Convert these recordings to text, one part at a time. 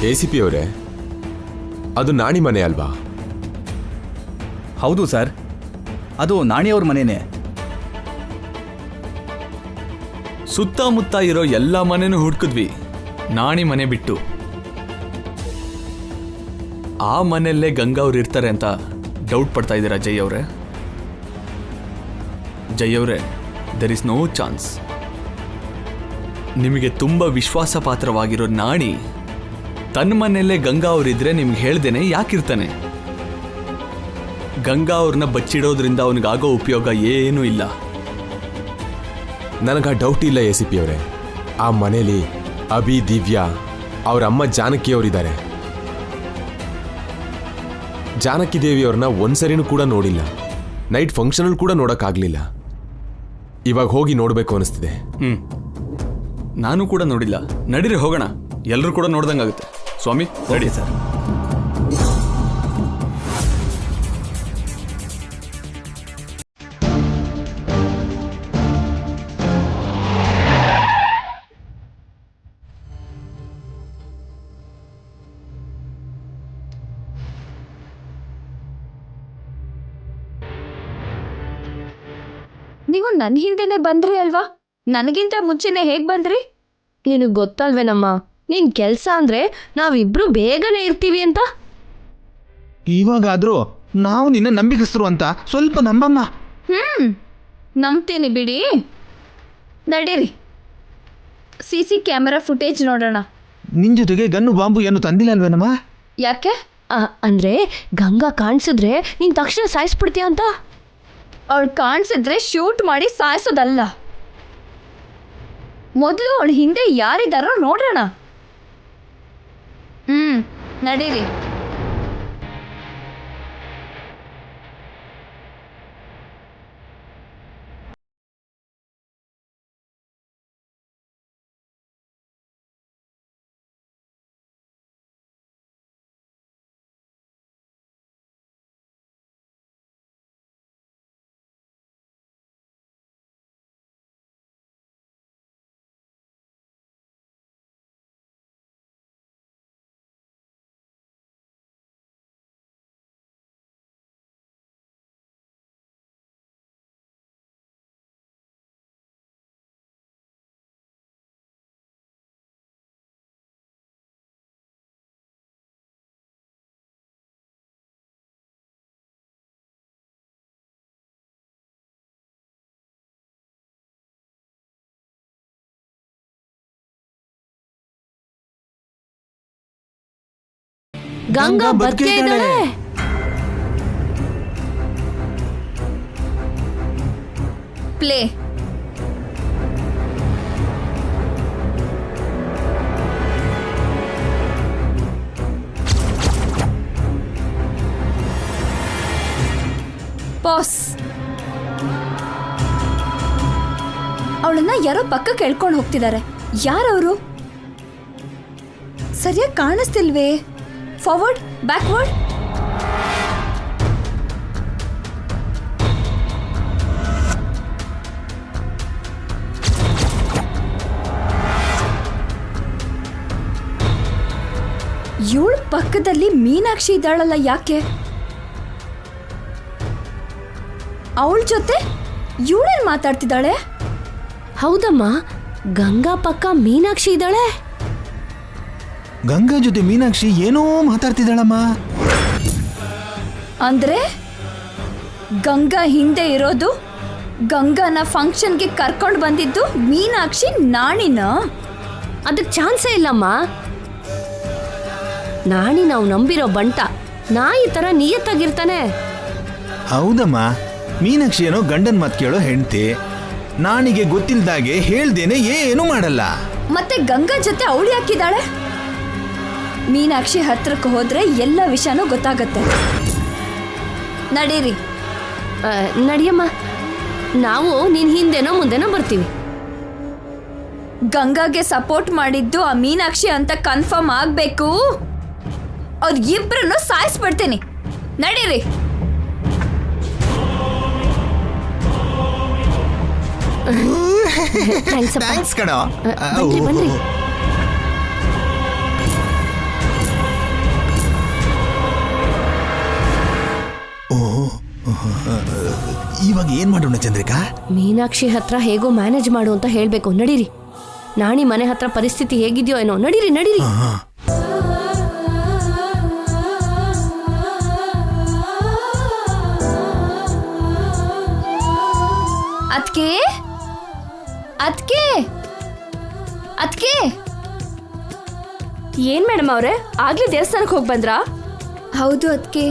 ACP ಅವರೇ, ಅದು ನಾಣಿ ಮನೆ ಅಲ್ವಾ? ಹೌದು ಸರ್, ಅದು ನಾಣಿಯವ್ರ ಮನೆಯೇ. ಸುತ್ತಮುತ್ತ ಇರೋ ಎಲ್ಲ ಮನೆನೂ ಹುಡುಕಿದ್ವಿ, ನಾಣಿ ಮನೆ ಬಿಟ್ಟು. ಆ ಮನೆಯಲ್ಲೇ ಗಂಗಾ ಅವ್ರು ಇರ್ತಾರೆ ಅಂತ ಡೌಟ್ ಪಡ್ತಾ ಇದ್ದೀರಾ ಜೈ ಅವರೇ? ಜೈ ಅವರೇ, ದೆರ್ ಇಸ್ ನೋ ಚಾನ್ಸ್. ನಿಮಗೆ ತುಂಬ ವಿಶ್ವಾಸ ಪಾತ್ರವಾಗಿರೋ ನಾಣಿ ತನ್ನ ಮನೆಯಲ್ಲೇ ಗಂಗಾ ಅವರಿದ್ರೆ ನಿಮ್ಗೆ ಹೇಳ್ದೇನೆ ಯಾಕಿರ್ತಾನೆ? ಗಂಗಾ ಅವ್ರನ್ನ ಬಚ್ಚಿಡೋದ್ರಿಂದ ಅವನಿಗಾಗೋ ಉಪಯೋಗ ಏನೂ ಇಲ್ಲ. ನನಗೆ ಆ ಡೌಟ್ ಇಲ್ಲ ACP ಅವರೇ. ಆ ಮನೇಲಿ ಅಭಿ, ದಿವ್ಯಾ, ಅವ್ರ ಅಮ್ಮ ಜಾನಕಿ ಅವರಿದ್ದಾರೆ. ಜಾನಕಿ ದೇವಿ ಅವ್ರನ್ನ ಒಂದ್ಸರಿನೂ ಕೂಡ ನೋಡಿಲ್ಲ. ನೈಟ್ ಫಂಕ್ಷನಲ್ಲಿ ಕೂಡ ನೋಡೋಕ್ಕಾಗಲಿಲ್ಲ. ಇವಾಗ ಹೋಗಿ ನೋಡಬೇಕು ಅನಿಸ್ತಿದೆ. ನಾನು ಕೂಡ ನೋಡಿಲ್ಲ. ನಡೀರಿ ಹೋಗೋಣ, ಎಲ್ಲರೂ ಕೂಡ ನೋಡ್ದಂಗಾಗುತ್ತೆ. ಸ್ವಾಮಿ ರೆಡಿ ಸರ್. ನೀವು ನನ್ನ ಹಿಂದೆನೆ ಬಂದ್ರಿ ಅಲ್ವಾ? ನನಗಿಂತ ಮುಂಚೆನೆ ಹೇಗ್ ಬಂದ್ರಿ? ನಿನಗೆ ಗೊತ್ತಲ್ವೇನಮ್ಮ, ನಿನ್ ಕೆಲ್ಸ ಅಂದ್ರೆ ನಾವಿಬ್ರು ಬೇಗನೆ ಇರ್ತೀವಿ ಅಂತ. ಇವಾಗಾದ್ರೂ ನಾವು ನಿನ್ನ ನಂಬಿಕಸ್ತರು ಅಂತ ಸ್ವಲ್ಪ ನಂಬಮ್ಮ. ನಂಬ್ತೀನಿ ಬಿಡಿ. ನಡೀರಿ, CC ಕ್ಯಾಮೆರಾ ಫುಟೇಜ್ ನೋಡೋಣ. ನಿನ್ ಜೊತೆಗೆ ಗನ್ನು ಬಾಂಬು ಏನು ತಂದಿಲ್ಲ ಅಲ್ವೇನಮ್ಮ? ಯಾಕೆ? ಅಂದ್ರೆ ಗಂಗಾ ಕಾಣಿಸಿದ್ರೆ ನೀನ್ ತಕ್ಷಣ ಸಾಯಿಸ್ಬಿಡ್ತೀಯ ಅಂತ. ಅವಳು ಕಾಣಿಸಿದ್ರೆ ಶೂಟ್ ಮಾಡಿ ಸಾಯಿಸೋದಲ್ಲ. ಮೊದಲು ಅವಳ ಹಿಂದೆ ಯಾರಿದ್ದಾರೋ ನೋಡೋಣ. ನಡೀರಿ. ಗಂಗಾ ಬದುಕೇ ಇದ್ದಾಳೆ. ಪ್ಲೇ. ಪಾಸ್. ಅವಳನ್ನ ಯಾರೋ ಪಕ್ಕಕ್ಕೆ ಎಳ್ಕೊಂಡು ಹೋಗ್ತಿದ್ದಾರೆ. ಯಾರವರು? ಸರಿಯಾಗಿ ಕಾಣಿಸ್ತಿಲ್ವೇ? Forward, backward. ಇವಳ ಪಕ್ಕದಲ್ಲಿ ಮೀನಾಕ್ಷಿ ಇದ್ದಾಳಲ್ಲ, ಯಾಕೆ? ಅವಳ ಜೊತೆ ಇವಳೇನ್ ಮಾತಾಡ್ತಿದ್ದಾಳೆ? ಹೌದಮ್ಮ, ಗಂಗಾ ಪಕ್ಕ ಮೀನಾಕ್ಷಿ ಇದ್ದಾಳೆ. ಗಂಗಾ ಜೊತೆ ಮೀನಾಕ್ಷಿ ಏನೋ ಮಾತಾಡ್ತಿದ್ದಾಳಮ್ಮ. ಅಂದ್ರೆ ಗಂಗಾ ಹಿಂದೆ ಇರೋದು, ಗಂಗಾನ ಫಂಕ್ಷನ್ಗೆ ಕರ್ಕೊಂಡು ಬಂದಿದ್ದು ಮೀನಾಕ್ಷಿ ನಾಣಿನ? ಅದಕ್ಕೆ ಚಾನ್ಸೇ ಇಲ್ಲಮ್ಮ. ನಾಣಿ ನಾವು ನಂಬಿರೋ ಬಂಟ ನಾಯಿ ತರ ನಿಯತ್ತಾಗಿರ್ತಾನೆ. ಹೌದಮ್ಮ, ಮೀನಾಕ್ಷಿ ಏನೋ ಗಂಡನ್ ಮಾತು ಕೇಳೋ ಹೆಂಡ್ತಿ. ನಾಣಿಗೆ ಗೊತ್ತಿಲ್ದಾಗೆ ಹೇಳ್ದೇನೆ ಏನು ಮಾಡಲ್ಲ. ಮತ್ತೆ ಗಂಗಾ ಜೊತೆ ಅವಳು ಯಾಕಿದ್ದಾಳೆ? ಮೀನಾಕ್ಷಿ ಹತ್ರಕ್ಕೆ ಹೋದ್ರೆ ಎಲ್ಲ ವಿಷಯನೂ ಗೊತ್ತಾಗತ್ತೆ. ನಡೀರಿ. ನಡಿಯಮ್ಮ, ನಾವು ನಿನ್ ಹಿಂದೆನೋ ಮುಂದೆನೋ ಬರ್ತೀವಿ. ಗಂಗಾಗೆ ಸಪೋರ್ಟ್ ಮಾಡಿದ್ದು ಆ ಮೀನಾಕ್ಷಿ ಅಂತ ಕನ್ಫರ್ಮ್ ಆಗ್ಬೇಕು. ಅವ್ರ ಇಬ್ರನ್ನು ಸಾಯಿಸ್ಬಿಡ್ತೀನಿ. ನಡೀರಿ. ಥ್ಯಾಂಕ್ಸ್ ಕಣೋ. ಬನ್ರಿ. ಇವಾಗ ಏನ್ ಮಾಡೋಣ ಚಂದ್ರಿಕಾ? ಮೀನಾಕ್ಷಿ ಹತ್ರ ಹೇಗೋ ಮ್ಯಾನೇಜ್ ಮಾಡು ಅಂತ ಹೇಳ್ಬೇಕು. ನಡೀರಿ. ನಾಣಿ ಮನೆ ಹತ್ರ ಪರಿಸ್ಥಿತಿ ಹೇಗಿದೆಯೋ ಏನೋ. ನಡೀರಿ ನಡೀರಿ. ಅದ್ಕೆ ಅದ್ಕೆ ಅದ್ಕೆ ಏನ್ ಮೇಡಮ್ ಅವ್ರೆ, ಆಗ್ಲೇ ದೇವಸ್ಥಾನಕ್ಕೆ ಹೋಗಿ ಬಂದ್ರಾ? ಹೌದು ಅದ್ಕೆ,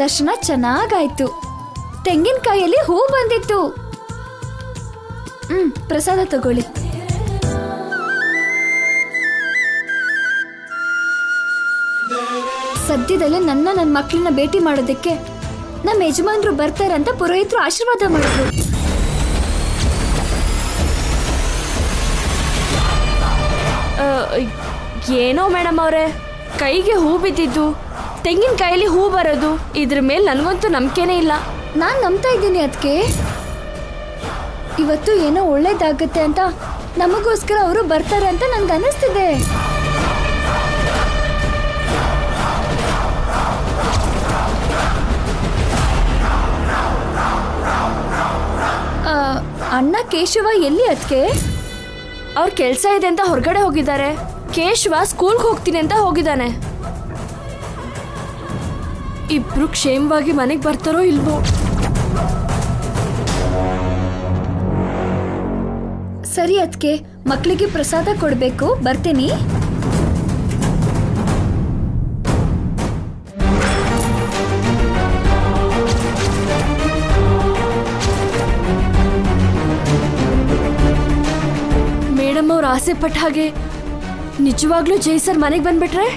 ದರ್ಶನ ಚೆನ್ನಾಗಾಯ್ತು. ತೆಂಗಿನಕಾಯಲ್ಲಿ ಹೂ ಬಂದಿತ್ತು. ಪ್ರಸಾದ ತಗೊಳ್ಳಿ. ಸದ್ಯದಲ್ಲೇ ನನ್ನ ಮಕ್ಕಳನ್ನ ಭೇಟಿ ಮಾಡೋದಕ್ಕೆ ನಮ್ಮ ಯಜಮಾನ್ರು ಬರ್ತಾರಂತ ಪುರೋಹಿತರು ಆಶೀರ್ವಾದ ಮಾಡಿದ್ರು. ಏನೋ ಮೇಡಮ್ ಅವ್ರೆ, ಕೈಗೆ ಹೂ ಬಿದ್ದಿದ್ದು, ತೆಂಗಿನಕಾಯಲ್ಲಿ ಹೂ ಬರೋದು, ಇದ್ರ ಮೇಲೆ ನನಗಂತೂ ನಂಬಿಕೆನೇ ಇಲ್ಲ. ನಾನು ನಂಬ್ತಾ ಇದ್ದೀನಿ ಅದಕ್ಕೆ. ಇವತ್ತು ಏನೋ ಒಳ್ಳೇದಾಗತ್ತೆ ಅಂತ ನಮಗೋಸ್ಕರ ಅವರು ಬರ್ತಾರೆ ಅಂತ ನನ್ಗೆ ಅನ್ನಿಸ್ತಿದೆ. ಅಣ್ಣ ಕೇಶವ ಎಲ್ಲಿ ಅದಕ್ಕೆ? ಅವ್ರ ಕೆಲಸ ಇದೆ ಅಂತ ಹೊರಗಡೆ ಹೋಗಿದ್ದಾರೆ. ಕೇಶವ ಸ್ಕೂಲ್ಗೆ ಹೋಗ್ತೀನಿ ಅಂತ ಹೋಗಿದ್ದಾನೆ. ಇಬ್ರು ಕ್ಷೇಮವಾಗಿ ಮನೆಗೆ ಬರ್ತಾರೋ ಇಲ್ವೋ? ಸರಿ ಅದಕ್ಕೆ, ಮಕ್ಕಳಿಗೆ ಪ್ರಸಾದ ಕೊಡಬೇಕು, ಬರ್ತೀನಿ. ಮೇಡಮ್ ಅವ್ರ ಆಸೆ ಪಟ್ಟ ಹಾಗೆ ನಿಜವಾಗ್ಲೂ ಜೈ ಸರ್ ಮನೆಗೆ ಬಂದ್ಬಿಟ್ರೆ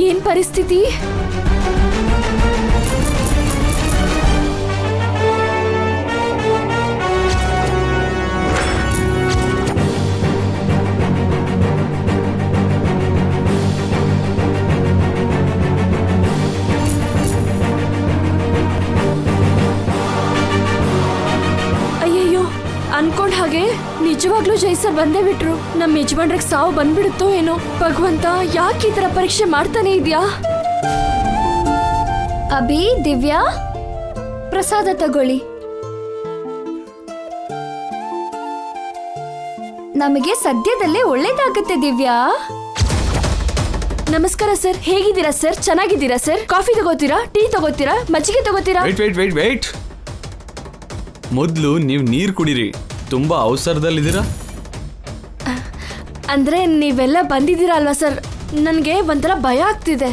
ಏನ್ ಪರಿಸ್ಥಿತಿ? ಅಯ್ಯಯ್ಯೋ, ಅನ್ಕೊಂಡ್ ಹಾಗೆ ನಿಜವಾಗ್ಲೂ ಜೈ ಸರ್ ಬಂದೇ ಬಿಟ್ರು. ನಮ್ಮ ಯಜಮಾನ್ರಿಗೆ ಸಾವು ಬಂದ್ಬಿಡುತ್ತೋ ಏನೋ. ಭಗವಂತ, ಯಾಕೆ ಈ ತರ ಪರೀಕ್ಷೆ ಮಾಡ್ತಾನೆ ಇದ್ಯಾ? ಅಭಿ, ದಿವ್ಯಾ, ಪ್ರಸಾದ ತಗೊಳ್ಳಿ. ನಮಗೆ ಸದ್ಯದಲ್ಲೇ ಒಳ್ಳೇದಾಗತ್ತೆ ದಿವ್ಯಾ. ನಮಸ್ಕಾರ ಸರ್, ಹೇಗಿದ್ದೀರಾ ಸರ್? ಚೆನ್ನಾಗಿದ್ದೀರಾ ಸರ್? ಕಾಫಿ ತಗೋತೀರಾ? ಟೀ ತಗೋತೀರಾ? ಮಜ್ಜಿಗೆ ತಗೋತೀರಾ? ವೇಟ್ ಮೊದಲು ನೀವು ನೀರು ಕುಡೀರಿ. ತುಂಬಾ ಅವಸರದಲ್ಲಿದ್ದೀರಾ. ಅಂದ್ರೆ ನೀವೆಲ್ಲ ಬಂದಿದ್ದೀರಾ ಅಲ್ವಾ ಸರ್? ನನಗೆ ಒಂಥರ ಭಯ ಆಗ್ತಿದೆ.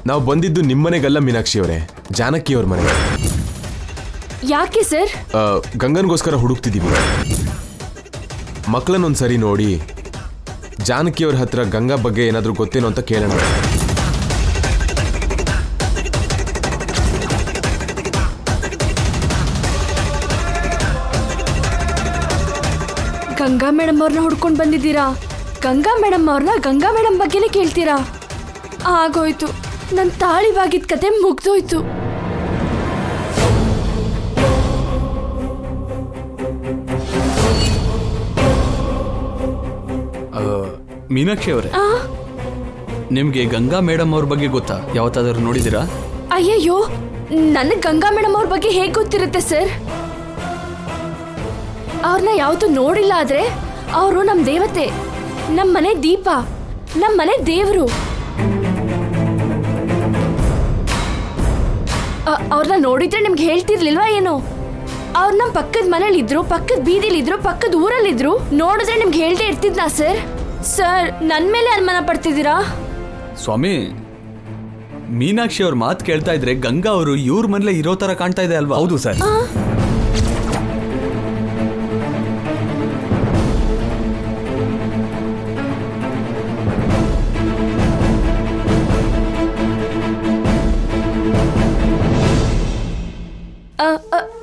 ನಾವು ಬಂದಿದ್ದು ನಿಮ್ಮನೆಗಲ್ಲ ಮೀನಾಕ್ಷಿ ಅವರೇ, ಜಾನಕಿ ಅವ್ರ ಮನೆಗೆ. ಯಾಕೆ ಸರ್? ಗಂಗನ್ಗೋಸ್ಕರ ಹುಡುಕ್ತಿದ್ದೀವಿ. ಮಕ್ಕಳನ್ನೊಂದ್ಸರಿ ನೋಡಿ ಜಾನಕಿ ಅವ್ರ ಹತ್ರ ಗಂಗಾ ಬಗ್ಗೆ ಏನಾದರೂ ಗೊತ್ತೇನೋ ಅಂತ ಕೇಳೋಣ. ಗಂಗಾ ಮೇಡಮ್ ಅವ್ರನ್ನ ಹುಡ್ಕೊಂಡು ಬಂದಿದ್ದೀರಾ? ಗಂಗಾ ಮೇಡಮ್ ಅವ್ರನ್ನ ಗಂಗಾ ಮೇಡಮ್ ಬಗ್ಗೆನೇ ಕೇಳ್ತೀರಾ? ಆಗೋಯ್ತು, ನನ್ನ ತಾಳಿ ಬಾಗಿದ ಕತೆ ಮುಗ್ದೋಯ್ತು. ಮೀನಾಕ್ಷಿ ಅವರೇ, ನಿಮ್ಗೆ ಗಂಗಾ ಮೇಡಮ್ ಅವ್ರ ಬಗ್ಗೆ ಗೊತ್ತಾ? ಯಾವತ್ತಾದ್ರೂ ನೋಡಿದ್ದೀರಾ? ಅಯ್ಯಯ್ಯೋ, ನನಗೆ ಗಂಗಾ ಮೇಡಮ್ ಅವ್ರ ಬಗ್ಗೆ ಹೇಗೆ ಗೊತ್ತಿರುತ್ತೆ ಸರ್? ಅವ್ರನ್ನ ಯಾವತ್ತೂ ನೋಡಿಲ್ಲ. ಆದ್ರೆ ಅವರು ನಮ್ಮ ದೇವತೆ, ನಮ್ಮ ಮನೆ ದೀಪ, ನಮ್ಮ ಮನೆ ದೇವರು. ಅವ್ರನ್ನ ನೋಡಿದ್ರೆ ನಿಮ್ಗೆ ಹೇಳ್ತಿರ್ಲಿಲ್ವಾ ಏನೋ? ಅವ್ರು ನಮ್ಮ ಪಕ್ಕದ ಮನೇಲಿದ್ರು, ಪಕ್ಕದ ಬೀದಿಲಿದ್ರು, ಪಕ್ಕದ ಊರಲ್ಲಿದ್ರು. ನೋಡಿದ್ರೆ ನಿಮ್ಗೆ ಹೇಳ್ದೆ ಇರ್ತಿದ್ನಾ ಸರ್? ಸರ್, ನನ್ನ ಮೇಲೆ ಅನುಮಾನ ಪಡ್ತಿದ್ದೀರಾ? ಸ್ವಾಮಿ, ಮೀನಾಕ್ಷಿ ಅವ್ರ ಮಾತು ಕೇಳ್ತಾ ಇದ್ರೆ ಗಂಗಾ ಅವರು ಇವ್ರ ಮನೇಲೆ ಇರೋ ತರ ಕಾಣ್ತಾ ಇದೆ ಅಲ್ವಾ? ಹೌದು ಸರ್.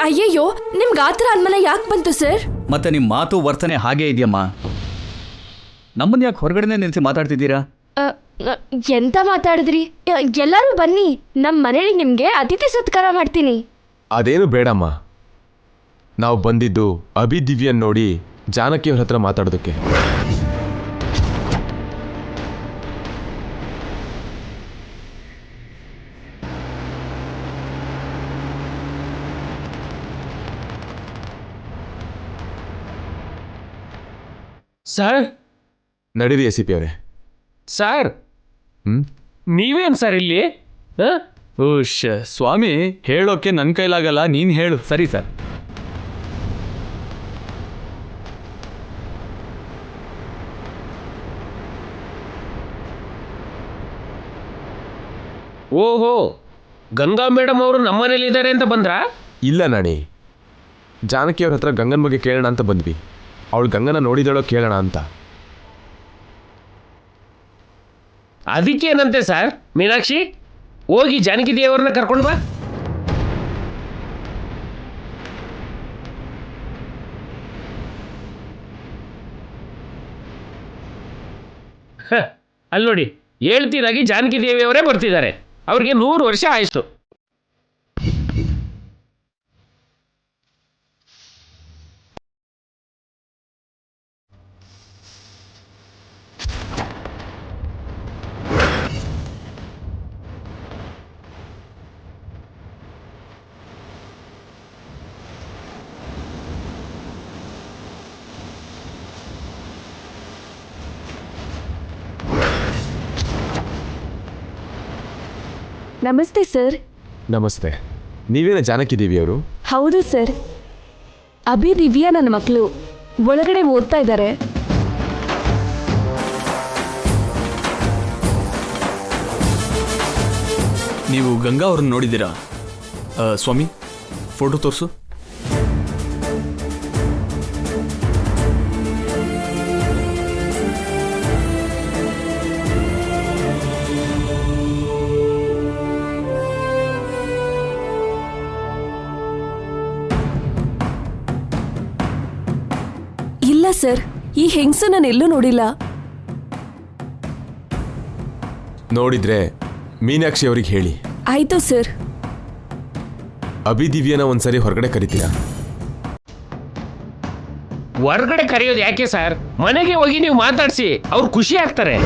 ಅಯ್ಯಯ್ಯೋ, ನಿಮ್ಗೆ ಆ ಥರ ಅನುಮಾನ ಯಾಕೆ ಬಂತು ಸರ್? ಮತ್ತೆ ನಿಮ್ಮ ಮಾತು ವರ್ತನೆ ಹಾಗೇ ಇದೆಯಮ್ಮ. ನಮ್ಮನ್ನ ಯಾಕೆ ಹೊರಗಡೆನೆ ನಿಲ್ಸಿ ಮಾತಾಡ್ತಿದ್ದೀರಾ? ಎಂತ ಮಾತಾಡಿದ್ರಿ? ಎಲ್ಲರೂ ಬನ್ನಿ, ನಮ್ಮ ಮನೇಲಿ ನಿಮಗೆ ಅತಿಥಿ ಸತ್ಕಾರ ಮಾಡ್ತೀನಿ. ಅದೇನು ಬೇಡಮ್ಮ, ನಾವು ಬಂದಿದ್ದು ಅಭಿ ದಿವ್ಯನ್ ನೋಡಿ ಜಾನಕಿ ಅವ್ರ ಹತ್ರ ಮಾತಾಡೋದಕ್ಕೆ. ಸರ್ ನಡೀರಿ ACP ಅವರೇ. ಸರ್ ಹ್ಮ್ ನೀವೇನು ಸರ್ ಇಲ್ಲಿ ಉಶ್ ಸ್ವಾಮಿ, ಹೇಳೋಕೆ ನನ್ನ ಕೈಲಾಗಲ್ಲ, ನೀನು ಹೇಳು. ಸರಿ ಸರ್. ಓಹೋ, ಗಂಗಾ ಮೇಡಮ್ ಅವರು ನಮ್ಮನೇಲಿ ಇದ್ದಾರೆ ಅಂತ ಬಂದ್ರಾ? ಇಲ್ಲ ನಾಣಿ, ಜಾನಕಿ ಅವ್ರ ಹತ್ರ ಗಂಗನ ಬಗ್ಗೆ ಕೇಳೋಣ ಅಂತ ಬಂದ್ವಿ. ಅವಳು ಗಂಗನ ನೋಡಿದಳೋ ಕೇಳೋಣ ಅಂತ. ಅದಕ್ಕೇನಂತೆ ಸರ್? ಮೀನಾಕ್ಷಿ, ಹೋಗಿ ಜಾನಕಿ ದೇವರನ್ನ ಕರ್ಕೊಂಡು ಬಾ. ಅಲ್ಲಿ ನೋಡಿ, ಹೇಳ್ತೀರಾಗಿ ಜಾನಕಿ ದೇವಿಯವರೇ ಬರ್ತಿದ್ದಾರೆ. ಅವ್ರಿಗೆ 100 ವರ್ಷ ಆಯಿತು. ನಮಸ್ತೆ ಸರ್. ನಮಸ್ತೆ. ನೀವೇನ ಜಾನಕಿ ದೇವಿಯವರು? ಹೌದು ಸರ್. ಅಭಿ ದಿವ್ಯಾ ನನ್ನ ಮಕ್ಕಳು ಒಳಗಡೆ ಓದ್ತಾ ಇದ್ದಾರೆ. ನೀವು ಗಂಗಾ ಅವ್ರನ್ನ ನೋಡಿದ್ದೀರಾ? ಸ್ವಾಮಿ, ಫೋಟೋ ತೋರಿಸು. ಇಲ್ಲ ಸರ್, ಈ ಹೆಂಗಸ ನಾನು ಎಲ್ಲೂ ನೋಡಿಲ್ಲ. ನೋಡಿದ್ರೆ ಮೀನಾಕ್ಷಿ ಅವ್ರಿಗೆ ಹೇಳಿ. ಆಯ್ತು ಸರ್. ಅಭಿದಿವ್ಯನ ಒಂದ್ಸರಿ ಹೊರಗಡೆ ಕರಿತೀರಾ? ಹೊರಗಡೆ ಕರೆಯೋದು ಯಾಕೆ ಸರ್? ಮನೆಗೆ ಹೋಗಿ ನೀವು ಮಾತಾಡಿಸಿ, ಅವ್ರು ಖುಷಿ ಆಗ್ತಾರೆ.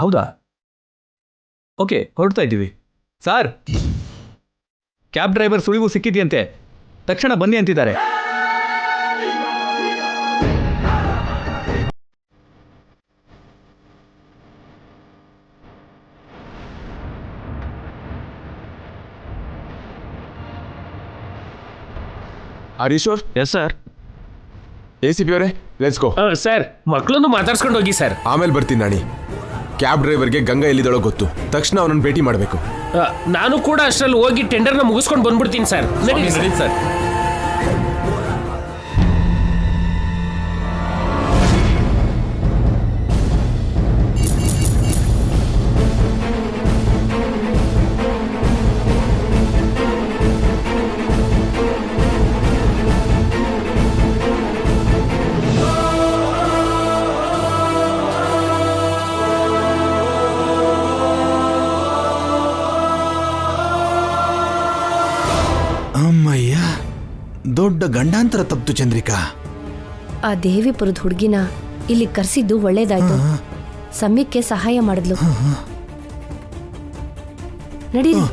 ಹೌದಾ? ಓಕೆ, ಹೊರಡ್ತಾ ಇದ್ದೀವಿ. ಸಾರ್, ಕ್ಯಾಬ್ ಡ್ರೈವರ್ ಸುಳಿವು ಸಿಕ್ಕಿದೆಯಂತೆ, ತಕ್ಷಣ ಬನ್ನಿ ಅಂತಿದ್ದಾರೆ. ಹರೀಶ್ವರ್? Yes sir. ACP ಅವರೇ, ಲೆಟ್ಸ್ ಗೋ. ಸರ್, ಮಕ್ಕಳನ್ನು ಮಾತಾಡ್ಸ್ಕೊಂಡು ಹೋಗಿ ಸರ್. ಆಮೇಲೆ ಬರ್ತೀನಿ ನಾಣಿ. ಕ್ಯಾಬ್ ಡ್ರೈವರ್ಗೆ ಗಂಗಾ ಎಲ್ಲಿದ್ದಾಳೋ ಗೊತ್ತು. ತಕ್ಷಣ ಅವನನ್ನು ಭೇಟಿ ಮಾಡಬೇಕು. ನಾನು ಕೂಡ ಅಷ್ಟರಲ್ಲಿ ಹೋಗಿ ಟೆಂಡರ್ನ ಮುಗಿಸ್ಕೊಂಡು ಬಂದ್ಬಿಡ್ತೀನಿ ಸರ್. ನಡೀರಿ ಸರ್. ಅಮ್ಮಯ್ಯ, ದೊಡ್ಡ ಗಂಡಾಂತರ ತಪ್ತು ಚಂದ್ರಿಕಾ. ಆ ದೇವಿಪುರದ ಹುಡುಗಿನ ಇಲ್ಲಿ ಕರ್ಸಿದ್ದು ಒಳ್ಳೇದಾಯ್ತು. ಸಮಯಕ್ಕೆ ಸಹಾಯ ಮಾಡಿದ್ಲು. ನಡೀರಿ.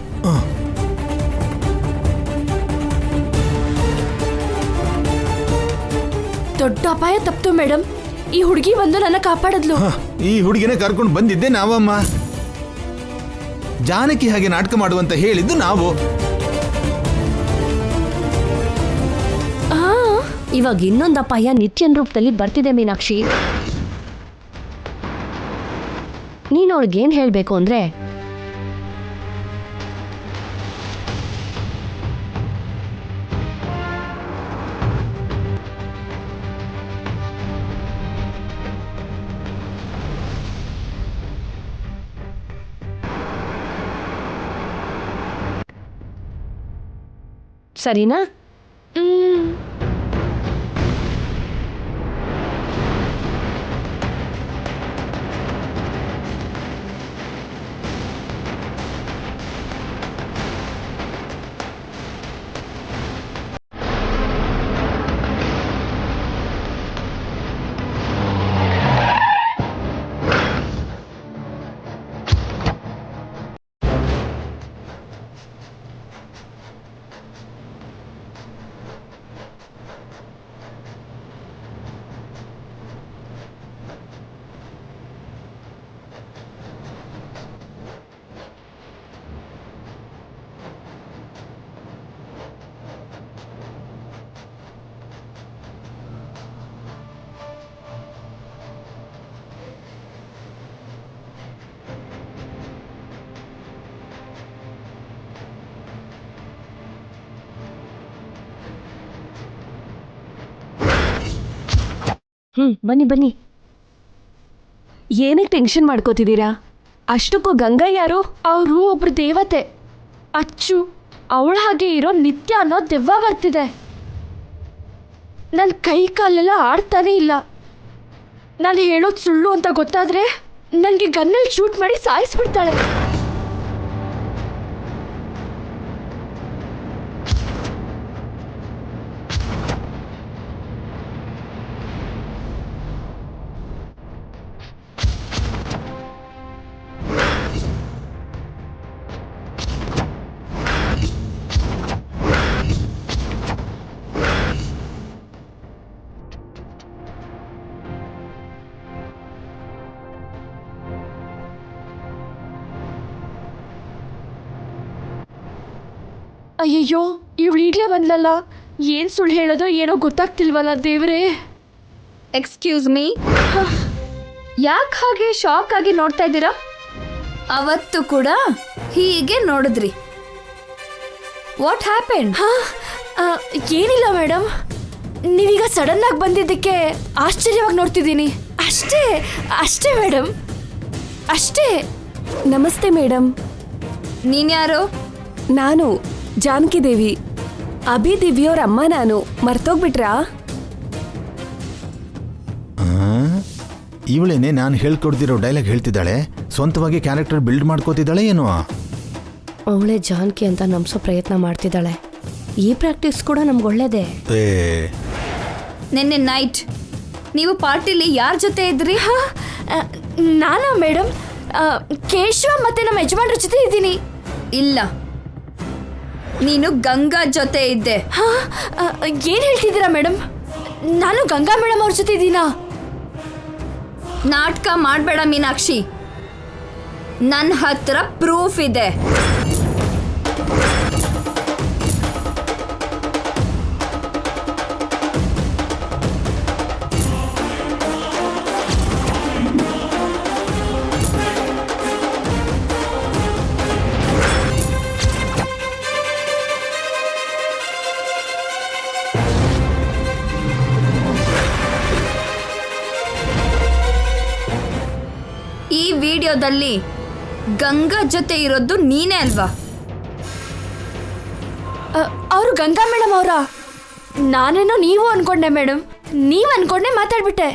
ದೊಡ್ಡ ಅಪಾಯ ತಪ್ತು ಮೇಡಮ್. ಈ ಹುಡುಗಿ ಬಂದು ನನ್ನ ಕಾಪಾಡಿದ್ಲು. ಈ ಹುಡುಗಿನ ಕರ್ಕೊಂಡು ಬಂದಿದ್ದೆ ನಾವಮ್ಮ. ಜಾನಕಿ ಹಾಗೆ ನಾಟಕ ಮಾಡುವಂತ ಹೇಳಿದ್ದು ನಾವು. ಇವಾಗ ಇನ್ನೊಂದು ಅಪಾಯ ನಿತ್ಯನ್ ರೂಪದಲ್ಲಿ ಬರ್ತಿದೆ ಮೀನಾಕ್ಷಿ. ನೀನು ಅವಳಿಗೇನು ಹೇಳಬೇಕು ಅಂದ್ರೆ, ಸರಿನಾ? ಬನ್ನಿ ಬನ್ನಿ. ಏನಕ್ಕೆ ಟೆನ್ಷನ್ ಮಾಡ್ಕೋತಿದ್ದೀರಾ? ಅಷ್ಟಕ್ಕೂ ಗಂಗಾ ಯಾರು? ಅವರು ಒಬ್ರು ದೇವತೆ. ಅಚ್ಚು ಅವಳ ಹಾಗೆ ಇರೋ ನಿತ್ಯ ಅನ್ನೋ ದೆವ್ವ ಬರ್ತಿದೆ. ನನ್ನ ಕೈ ಕಾಲೆಲ್ಲ ಆಡ್ತಾನೆ ಇಲ್ಲ. ನಾನು ಹೇಳೋದು ಸುಳ್ಳು ಅಂತ ಗೊತ್ತಾದ್ರೆ ನನಗೆ ಗನ್ನಲ್ಲಿ ಶೂಟ್ ಮಾಡಿ ಸಾಯಿಸ್ಬಿಡ್ತಾಳೆ. ಅಯ್ಯಯ್ಯೋ, ಇವಳು ಈಗಲೇ ಬಂದಲ್ಲ. ಏನು ಸುಳ್ಳು ಹೇಳೋದೋ ಏನೋ ಗೊತ್ತಾಗ್ತಿಲ್ವಲ್ಲ ದೇವರೇ. ಎಕ್ಸ್ಕ್ಯೂಸ್ ಮೀ, ಯಾಕೆ ಹಾಗೆ ಶಾಕ್ ಆಗಿ ನೋಡ್ತಾ ಇದ್ದೀರಾ? ಅವತ್ತು ಕೂಡ ಹೀಗೆ ನೋಡಿದ್ರಿ. What happen? ಏನಿಲ್ಲ ಮೇಡಮ್, ನೀವೀಗ ಸಡನ್ ಆಗಿ ಬಂದಿದ್ದಕ್ಕೆ ಆಶ್ಚರ್ಯವಾಗಿ ನೋಡ್ತಿದ್ದೀನಿ ಅಷ್ಟೇ. ಅಷ್ಟೇ ಮೇಡಮ್, ಅಷ್ಟೇ. ನಮಸ್ತೆ ಮೇಡಮ್. ನೀನ್ಯಾರು? ನಾನು ಜಾನಕಿ ದೇವಿ, ಅಭಿ ದಿವ್ಯೋರ ಅಮ್ಮ. ನಾನು ಮರ್ತೋಗ್ಬಿಟ್ರಾ? ಇವಳೇನೆ ನಾನು ಹೇಳ್ಕೊಡ್ತಿರೋ ಡೈಲಾಗ್ ಹೇಳ್ತಿದ್ದಾಳೆ. ಸ್ವಂತವಾಗಿ ಕ್ಯಾರೆಕ್ಟರ್ ಬಿಲ್ಡ್ ಮಾಡ್ಕೋತಿದ್ದಾಳೆ ಏನೋ. ಅವಳೇ ಜಾನಕಿ ಅಂತ ನಂಬಿಸೋ ಪ್ರಯತ್ನ ಮಾಡ್ತಿದ್ದಾಳೆ. ಈ ಪ್ರಾಕ್ಟೀಸ್ ಕೂಡ ನಮ್ಗೆ ಒಳ್ಳೇದೇ. ನಿನ್ನೆ ನೈಟ್ ನೀವು ಪಾರ್ಟಿಲಿ ಯಾರ ಜೊತೆ ಇದ್ರಿ? ನಾನಾ ಮೇಡಮ್? ಕೇಶವ ಮತ್ತೆ ನಮ್ಮ ಯಜಮಾನ್ರ ಜೊತೆ ಇದ್ದೀನಿ. ಇಲ್ಲ, ನೀನು ಗಂಗಾ ಜೊತೆ ಇದ್ದೆ. ಏನು ಹೇಳ್ತಿದ್ದೀರಾ ಮೇಡಮ್? ನಾನು ಗಂಗಾ ಮೇಡಮ್ ಅವ್ರ ಜೊತೆ ಇದ್ದೀನಾ? ನಾಟಕ ಮಾಡಬೇಡ ಮೀನಾಕ್ಷಿ, ನನ್ನ ಹತ್ರ ಪ್ರೂಫ್ ಇದೆ. ಈ ವಿಡಿಯೋದಲ್ಲಿ ಗಂಗಾ ಜೊತೆ ಇರೋದು ನೀನೇ ಅಲ್ವಾ? ಅವರು ಗಂಗಾ ಮೇಡಮ್ ಅವರ? ನಾನೇನೋ ನೀವು ಅನ್ಕೊಂಡೆ ಮೇಡಮ್. ನೀವು ಅನ್ಕೊಂಡೆ ಮಾತಾಡ್ಬಿಟ್ಟೆ.